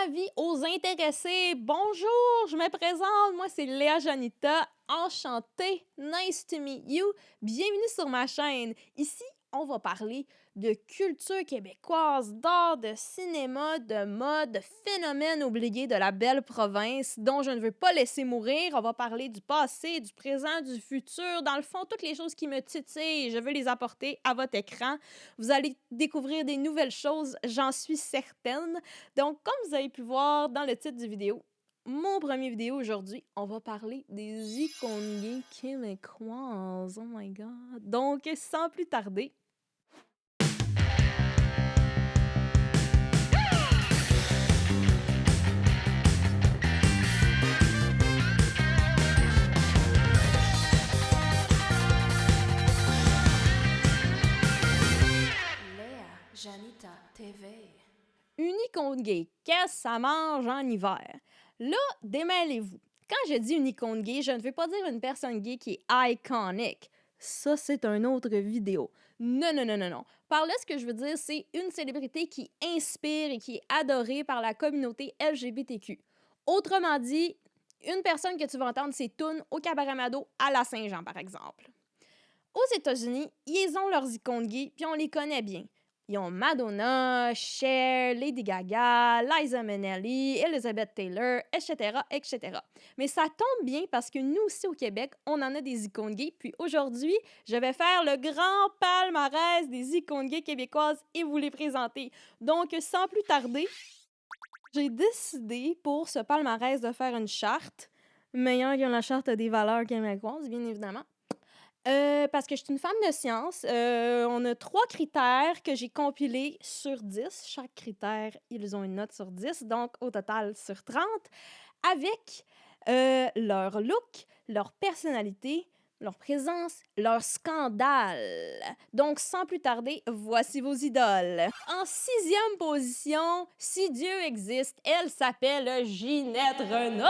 Avis aux intéressés. Bonjour, je me présente. Moi, c'est Léa Janita. Enchantée. Nice to meet you. Bienvenue sur ma chaîne. Ici, on va parler de culture québécoise, d'art, de cinéma, de mode, de phénomènes oubliés de la belle province dont je ne veux pas laisser mourir. On va parler du passé, du présent, du futur. Dans le fond, toutes les choses qui me titillent, je veux les apporter à votre écran. Vous allez découvrir des nouvelles choses, j'en suis certaine. Donc, comme vous avez pu voir dans le titre du vidéo, mon premier vidéo aujourd'hui, on va parler des icônes gays québécoises. Oh my god. Donc, sans plus tarder, Léa Janita TV. une icône gay, qu'est-ce que ça mange en hiver? Là, démêlez-vous. Quand je dis une icône gay, je ne veux pas dire une personne gay qui est iconique. Ça, c'est une autre vidéo. Non, non, non, non, non. Par là, ce que je veux dire, c'est une célébrité qui inspire et qui est adorée par la communauté LGBTQ. Autrement dit, une personne que tu vas entendre ses tunes au Cabaret Mado à la Saint-Jean, par exemple. Aux États-Unis, ils ont leurs icônes gays, puis on les connaît bien. Ils ont Madonna, Cher, Lady Gaga, Liza Minnelli, Elizabeth Taylor, etc., etc. Mais ça tombe bien parce que nous aussi au Québec, on en a des icônes gays. Puis aujourd'hui, je vais faire le grand palmarès des icônes gays québécoises et vous les présenter. Donc, sans plus tarder, j'ai décidé pour ce palmarès de faire une charte, meilleure que la charte des valeurs québécoises, bien évidemment. Parce que je suis une femme de science. On a 3 critères que j'ai compilés sur 10. Chaque critère, ils ont une note sur 10, donc au total sur 30, avec leur look, leur personnalité, leur présence, leur scandale. Donc, sans plus tarder, voici vos idoles. En 6e position, si Dieu existe, elle s'appelle Ginette Renault.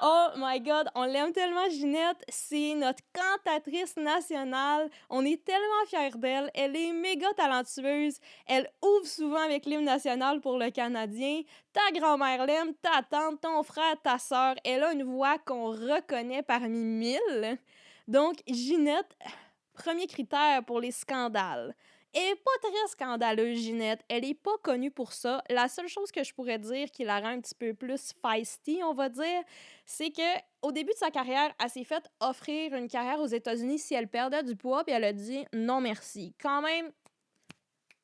Oh my God, on l'aime tellement, Ginette. C'est notre cantatrice nationale. On est tellement fiers d'elle. Elle est méga talentueuse. Elle ouvre souvent avec l'hymne national pour le Canadien. Ta grand-mère l'aime, ta tante, ton frère, ta sœur. Elle a une voix qu'on reconnaît parmi 1000. Donc, Ginette, premier critère pour les scandales. Elle est pas très scandaleuse, Ginette. Elle est pas connue pour ça. La seule chose que je pourrais dire qui la rend un petit peu plus feisty, on va dire, c'est que au début de sa carrière, elle s'est fait offrir une carrière aux États-Unis si elle perdait du poids, puis elle a dit non merci. Quand même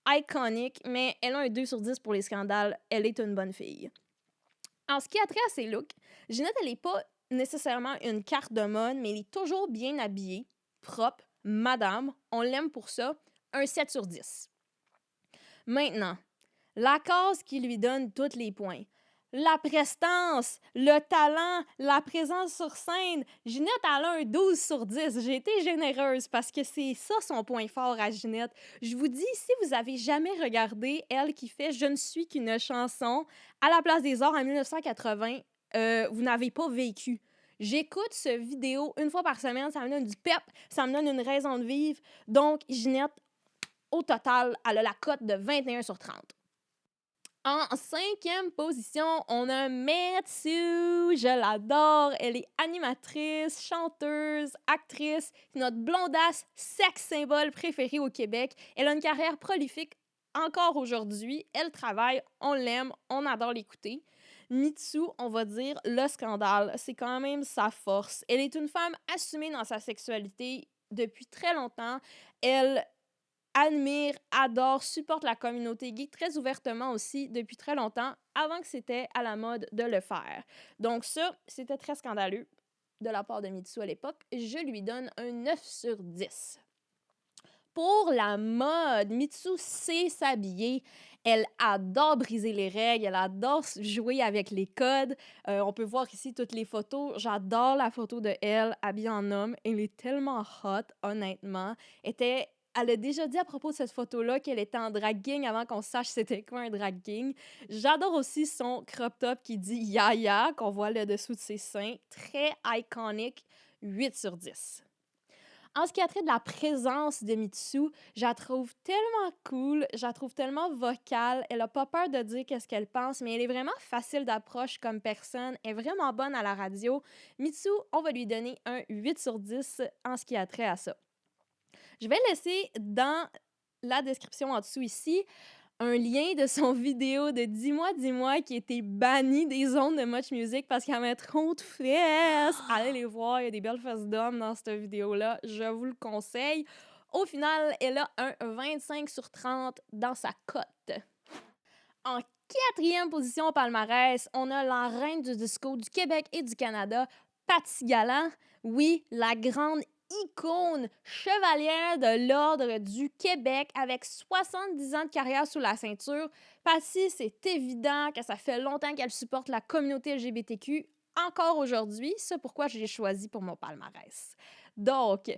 iconique, mais elle a un 2 sur 10 pour les scandales. Elle est une bonne fille. En ce qui a trait à ses looks, Ginette, elle n'est pas nécessairement une carte de mode, mais elle est toujours bien habillée, propre, madame. On l'aime pour ça. Un 7 sur 10. Maintenant, la case qui lui donne tous les points. La prestance, le talent, la présence sur scène. Ginette, elle a un 12 sur 10. J'ai été généreuse parce que c'est ça son point fort à Ginette. Je vous dis, si vous avez jamais regardé elle qui fait Je ne suis qu'une chanson à la Place des Arts en 1980, vous n'avez pas vécu. J'écoute ce vidéo une fois par semaine, ça me donne du pep, ça me donne une raison de vivre. Donc, Ginette, au total, elle a la cote de 21 sur 30. En 5e position, on a Metsu. Je l'adore. Elle est animatrice, chanteuse, actrice, notre blondasse sex symbole préférée au Québec. Elle a une carrière prolifique encore aujourd'hui. Elle travaille, on l'aime, on adore l'écouter. Mitsu, on va dire le scandale. C'est quand même sa force. Elle est une femme assumée dans sa sexualité depuis très longtemps. Elle admire, adore, supporte la communauté gay très ouvertement aussi depuis très longtemps, avant que c'était à la mode de le faire. Donc ça, c'était très scandaleux de la part de Mitsu à l'époque. Je lui donne un 9 sur 10. Pour la mode, Mitsu sait s'habiller. Elle adore briser les règles, elle adore jouer avec les codes. On peut voir ici toutes les photos. J'adore la photo de elle habillée en homme. Elle est tellement hot, honnêtement. Elle a déjà dit à propos de cette photo-là qu'elle était en drag king avant qu'on sache c'était quoi un drag king. J'adore aussi son crop top qui dit Yaya, qu'on voit le dessous de ses seins. Très iconique, 8 sur 10. En ce qui a trait de la présence de Mitsu, je la trouve tellement cool, je la trouve tellement vocale, elle a pas peur de dire qu'est-ce qu'elle pense, mais elle est vraiment facile d'approche comme personne, elle est vraiment bonne à la radio. Mitsu, on va lui donner un 8 sur 10 en ce qui a trait à ça. Je vais laisser dans la description en dessous ici un lien de son vidéo de Dis-moi qui a été banni des ondes de Much Music parce qu'il y avait trop de fesses. Allez les voir, il y a des belles fesses d'hommes dans cette vidéo-là. Je vous le conseille. Au final, elle a un 25 sur 30 dans sa cote. En quatrième position au palmarès, on a la reine du disco du Québec et du Canada, Paty Galland. Oui, la grande icône chevalière de l'Ordre du Québec avec 70 ans de carrière sous la ceinture. Paty, c'est évident que ça fait longtemps qu'elle supporte la communauté LGBTQ, encore aujourd'hui. C'est pourquoi je l'ai choisi pour mon palmarès. Donc,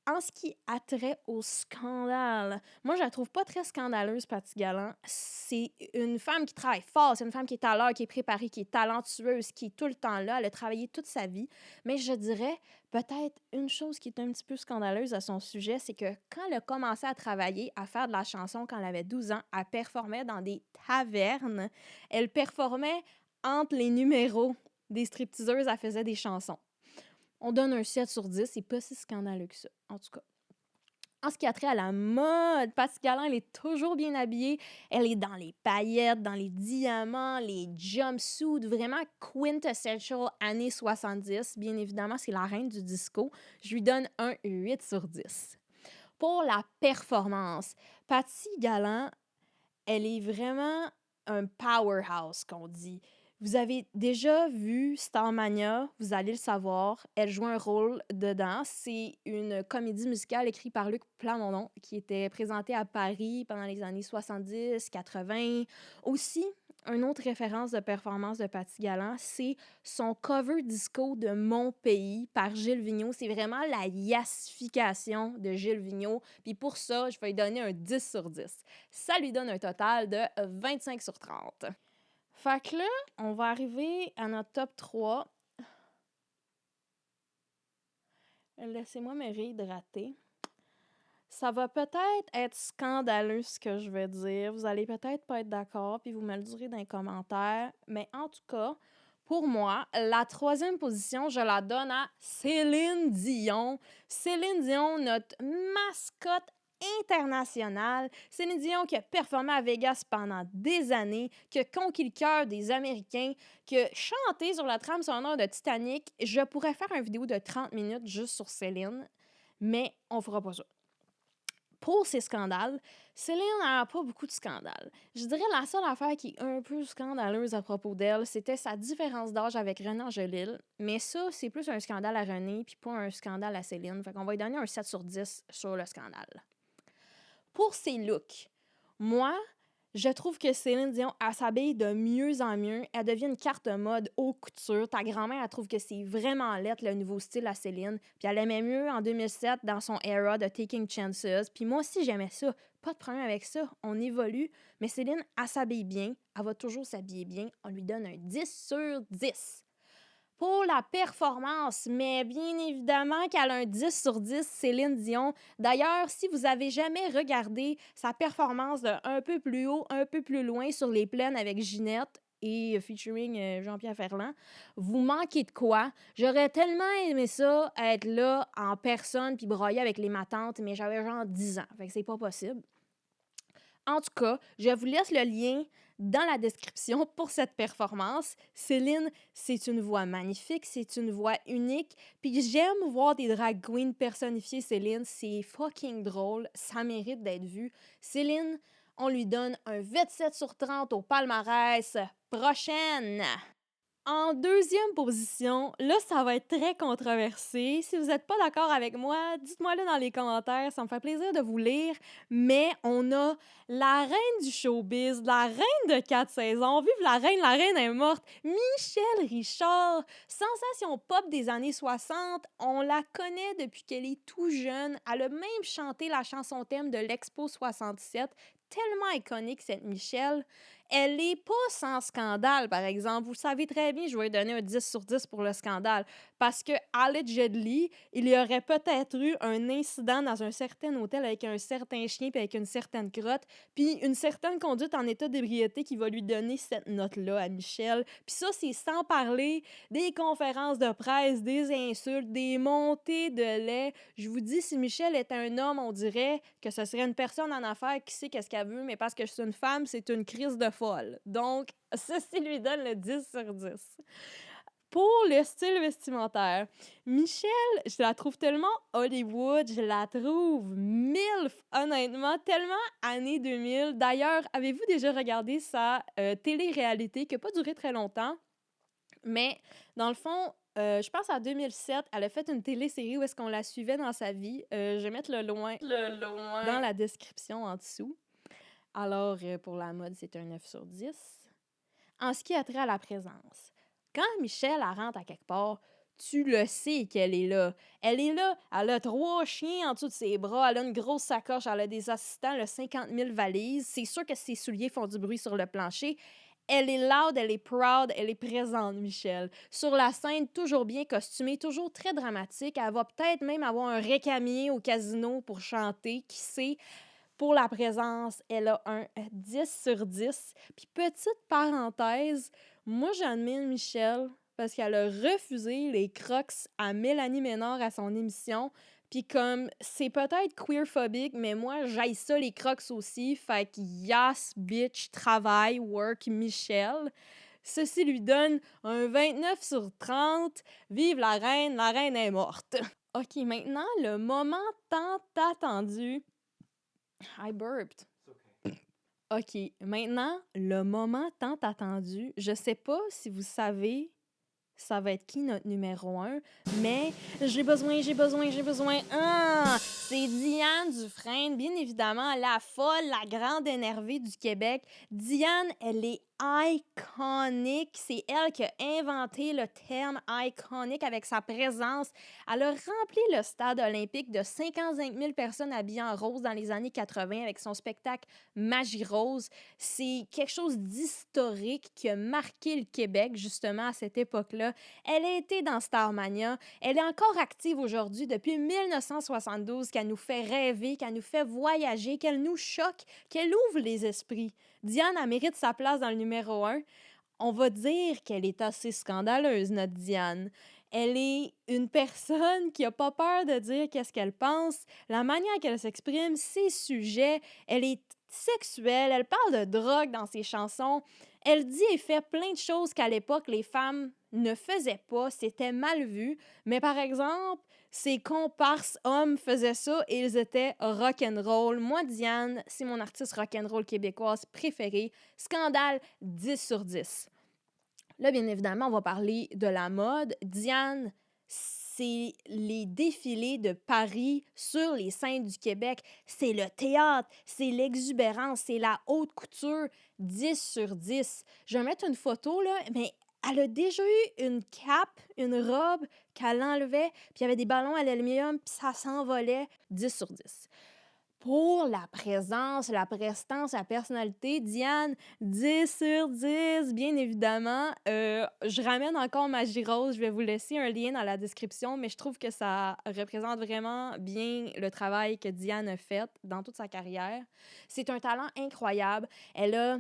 en ce qui a trait au scandale, moi, je la trouve pas très scandaleuse, Paty Galland. C'est une femme qui travaille fort, c'est une femme qui est à l'heure, qui est préparée, qui est talentueuse, qui est tout le temps là. Elle a travaillé toute sa vie. Mais je dirais, peut-être une chose qui est un petit peu scandaleuse à son sujet, c'est que quand elle a commencé à travailler, à faire de la chanson quand elle avait 12 ans, elle performait dans des tavernes. Elle performait entre les numéros des stripteaseuses, elle faisait des chansons. On donne un 7 sur 10, c'est pas si scandaleux que ça, en tout cas. En ce qui a trait à la mode, Paty Galland, elle est toujours bien habillée. Elle est dans les paillettes, dans les diamants, les jumpsuits, vraiment quintessential années 70. Bien évidemment, c'est la reine du disco. Je lui donne un 8 sur 10. Pour la performance, Paty Galland, elle est vraiment un powerhouse, qu'on dit. Vous avez déjà vu Starmania, vous allez le savoir, elle joue un rôle dedans. C'est une comédie musicale écrite par Luc Plamondon qui était présentée à Paris pendant les années 70, 80. Aussi, une autre référence de performance de Paty Galland, c'est son cover disco de Mon pays par Gilles Vigneault. C'est vraiment la yassification de Gilles Vigneault. Puis pour ça, je vais lui donner un 10 sur 10. Ça lui donne un total de 25 sur 30. Fait que là, on va arriver à notre top 3. Laissez-moi me réhydrater. Ça va peut-être être scandaleux ce que je vais dire. Vous allez peut-être pas être d'accord, puis vous me le direz dans les commentaires. Mais en tout cas, pour moi, la troisième position, je la donne à Céline Dion. Céline Dion, notre mascotte internationale. Céline Dion qui a performé à Vegas pendant des années, qui a conquis le cœur des Américains, qui a chanté sur la trame sonore de Titanic. Je pourrais faire une vidéo de 30 minutes juste sur Céline, mais on fera pas ça. Pour ces scandales, Céline n'a pas beaucoup de scandales. Je dirais la seule affaire qui est un peu scandaleuse à propos d'elle, c'était sa différence d'âge avec René Angélil. Mais ça, c'est plus un scandale à René, puis pas un scandale à Céline. Fait qu'on va lui donner un 7 sur 10 sur le scandale. Pour ses looks, moi, je trouve que Céline Dion, elle s'habille de mieux en mieux. Elle devient une carte mode haute couture. Ta grand-mère, elle trouve que c'est vraiment laid, le nouveau style à Céline. Puis elle aimait mieux en 2007 dans son era de Taking Chances. Puis moi aussi, j'aimais ça. Pas de problème avec ça. On évolue. Mais Céline, elle s'habille bien. Elle va toujours s'habiller bien. On lui donne un 10 sur 10. Pour la performance, mais bien évidemment qu'elle a un 10 sur 10, Céline Dion. D'ailleurs, si vous avez jamais regardé sa performance de un peu plus haut, un peu plus loin sur les plaines avec Ginette et featuring Jean-Pierre Ferland, vous manquez de quoi? J'aurais tellement aimé ça, être là en personne puis broyer avec les matantes, mais j'avais genre 10 ans, fait que c'est pas possible. En tout cas, je vous laisse le lien dans la description pour cette performance. Céline, c'est une voix magnifique, c'est une voix unique. Puis j'aime voir des drag queens personnifier Céline. C'est fucking drôle, ça mérite d'être vu. Céline, on lui donne un 27 sur 30 au palmarès. Prochaine! En deuxième position, là, ça va être très controversé. Si vous n'êtes pas d'accord avec moi, dites-moi-le dans les commentaires. Ça me fait plaisir de vous lire. Mais on a la reine du showbiz, la reine de 4 saisons. Vive la reine est morte. Michèle Richard, sensation pop des années 60. On la connaît depuis qu'elle est tout jeune. Elle a même chanté la chanson thème de l'Expo 67. Tellement iconique, cette Michèle. Elle est pas sans scandale, par exemple. Vous savez très bien, je vais lui donner un 10 sur 10 pour le scandale. Parce que, allegedly, il y aurait peut-être eu un incident dans un certain hôtel avec un certain chien puis avec une certaine crotte, puis une certaine conduite en état d'ébriété qui va lui donner cette note-là à Michel. Puis ça, c'est sans parler des conférences de presse, des insultes, des montées de lait. Je vous dis, si Michel était un homme, on dirait que ce serait une personne en affaires qui sait qu'est-ce qu'elle veut, mais parce que c'est une femme, c'est une crise de folle. Donc, ceci lui donne le 10 sur 10. Pour le style vestimentaire, Michelle, je la trouve tellement Hollywood, je la trouve MILF, honnêtement, tellement années 2000. D'ailleurs, avez-vous déjà regardé sa télé-réalité qui n'a pas duré très longtemps? Mais dans le fond, je pense en 2007, elle a fait une télésérie où est-ce qu'on la suivait dans sa vie. Je vais mettre le loin dans la description en dessous. Alors, pour la mode, c'est un 9 sur 10. En ce qui a trait à la présence, quand Michelle elle rentre à quelque part, tu le sais qu'elle est là. Elle est là, elle a 3 chiens en dessous de ses bras, elle a une grosse sacoche, elle a des assistants, elle a 50 000 valises. C'est sûr que ses souliers font du bruit sur le plancher. Elle est loud, elle est proud, elle est présente, Michelle. Sur la scène, toujours bien costumée, toujours très dramatique. Elle va peut-être même avoir un récamier au casino pour chanter, qui sait. Pour la présence, elle a un 10 sur 10. Puis petite parenthèse, moi j'admire Michelle parce qu'elle a refusé les crocs à Mélanie Ménard à son émission. Puis comme, c'est peut-être queerphobique, mais moi j'haïs ça les crocs aussi. Fait que yes, bitch, travail, work, Michelle. Ceci lui donne un 29 sur 30. Vive la reine est morte. OK, maintenant, le moment tant attendu. I burped. OK, maintenant, le moment tant attendu. Je sais pas si vous savez ça va être qui notre numéro 1, mais j'ai besoin. Ah! C'est Diane Dufresne, bien évidemment, la folle, la grande énervée du Québec. Diane, elle est iconique. C'est elle qui a inventé le terme iconique avec sa présence. Elle a rempli le stade olympique de 55 000 personnes habillées en rose dans les années 80 avec son spectacle Magie Rose. C'est quelque chose d'historique qui a marqué le Québec, justement, à cette époque-là. Elle a été dans Starmania. Elle est encore active aujourd'hui depuis 1972, qu'elle nous fait rêver, qu'elle nous fait voyager, qu'elle nous choque, qu'elle ouvre les esprits. Diane, elle mérite sa place dans le numéro 1. On va dire qu'elle est assez scandaleuse, notre Diane. Elle est une personne qui n'a pas peur de dire qu'est-ce qu'elle pense, la manière qu'elle s'exprime, ses sujets. Elle est sexuelle, elle parle de drogue dans ses chansons. Elle dit et fait plein de choses qu'à l'époque, les femmes ne faisaient pas, c'était mal vu. Mais par exemple, ses comparses hommes faisaient ça et ils étaient rock'n'roll. Moi, Diane, c'est mon artiste rock'n'roll québécoise préférée. Scandale 10 sur 10. Là, bien évidemment, on va parler de la mode. Diane, c'est les défilés de Paris sur les scènes du Québec. C'est le théâtre, c'est l'exubérance, c'est la haute couture. 10 sur 10. Je vais mettre une photo, là, mais elle a déjà eu une cape, une robe qu'elle enlevait, puis il y avait des ballons à l'aluminium, puis ça s'envolait. 10 sur 10. Pour la présence, la prestance, la personnalité, Diane, 10 sur 10, bien évidemment. Je ramène encore Magie Rose, je vais vous laisser un lien dans la description, mais je trouve que ça représente vraiment bien le travail que Diane a fait dans toute sa carrière. C'est un talent incroyable. Elle a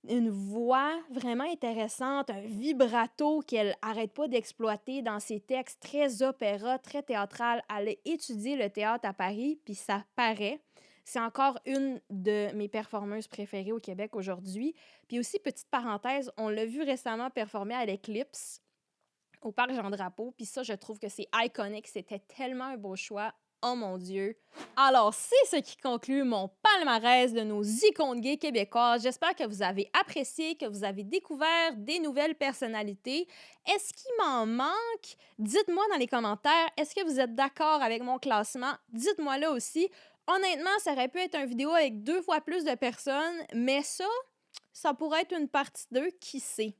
une voix vraiment intéressante, un vibrato qu'elle arrête pas d'exploiter dans ses textes, très opéra, très théâtral. Elle a étudié le théâtre à Paris, puis ça paraît. C'est encore une de mes performeuses préférées au Québec aujourd'hui. Puis aussi, petite parenthèse, on l'a vu récemment performer à l'Eclipse au Parc Jean-Drapeau, puis ça, je trouve que c'est iconique. C'était tellement un beau choix. Oh mon Dieu! Alors, c'est ce qui conclut mon palmarès de nos icônes gays québécoises. J'espère que vous avez apprécié, que vous avez découvert des nouvelles personnalités. Est-ce qu'il m'en manque? Dites-moi dans les commentaires. Est-ce que vous êtes d'accord avec mon classement? Dites-moi là aussi. Honnêtement, ça aurait pu être une vidéo avec 2 fois plus de personnes, mais ça pourrait être une partie 2, qui sait?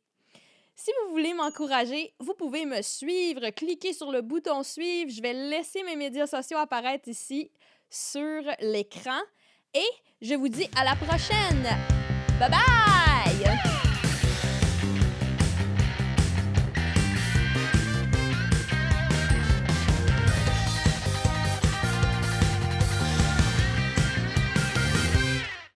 Si vous voulez m'encourager, vous pouvez me suivre, cliquez sur le bouton suivre. Je vais laisser mes médias sociaux apparaître ici sur l'écran. Et je vous dis à la prochaine. Bye bye!